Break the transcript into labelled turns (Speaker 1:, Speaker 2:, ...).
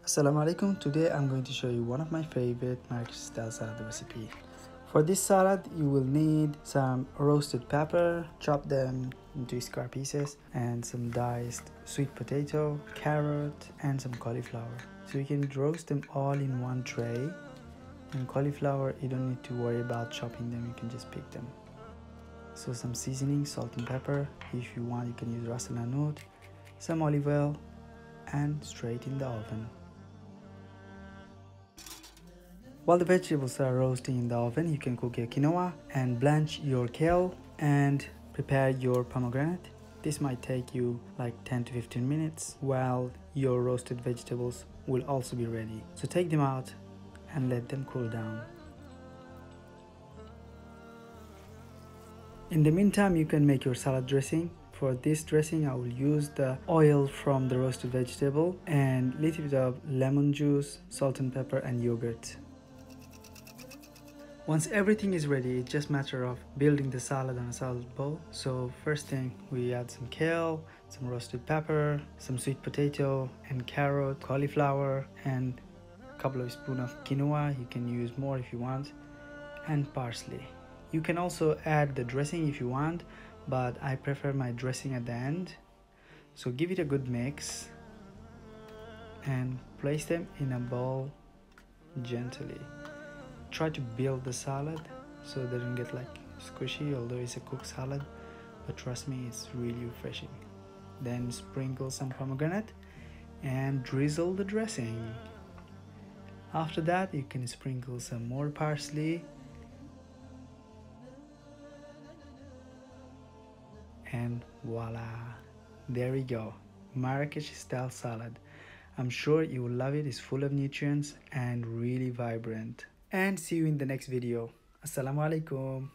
Speaker 1: Assalamu alaikum. Today I'm going to show you one of my favorite Marrakesh style salad recipe. For this salad you will need some roasted pepper, chop them into square pieces, and some diced sweet potato, carrot, and some cauliflower. So you can roast them all in one tray. And cauliflower, you don't need to worry about chopping them, you can just pick them. So some seasoning, salt and pepper. If you want you can use ras el hanout, some olive oil, and straight in the oven. While the vegetables are roasting in the oven, you can cook your quinoa and blanch your kale and prepare your pomegranate. This might take you like 10 to 15 minutes while your roasted vegetables will also be ready. So take them out and let them cool down. In the meantime, you can make your salad dressing. For this dressing, I will use the oil from the roasted vegetable and little bit of lemon juice, salt and pepper, and yogurt. Once everything is ready, it's just a matter of building the salad on a salad bowl. So first thing, we add some kale, some roasted pepper, some sweet potato and carrot, cauliflower, and a couple of spoons of quinoa. You can use more if you want, and parsley. You can also add the dressing if you want, but I prefer my dressing at the end. So give it a good mix and place them in a bowl gently. Try to build the salad so they don't get like squishy, although it's a cooked salad, but trust me, it's really refreshing. Then sprinkle some pomegranate and drizzle the dressing. After that you can sprinkle some more parsley, and voila, there we go, Marrakesh style salad. I'm sure you will love it. It's full of nutrients and really vibrant. And see you in the next video. Assalamu alaikum.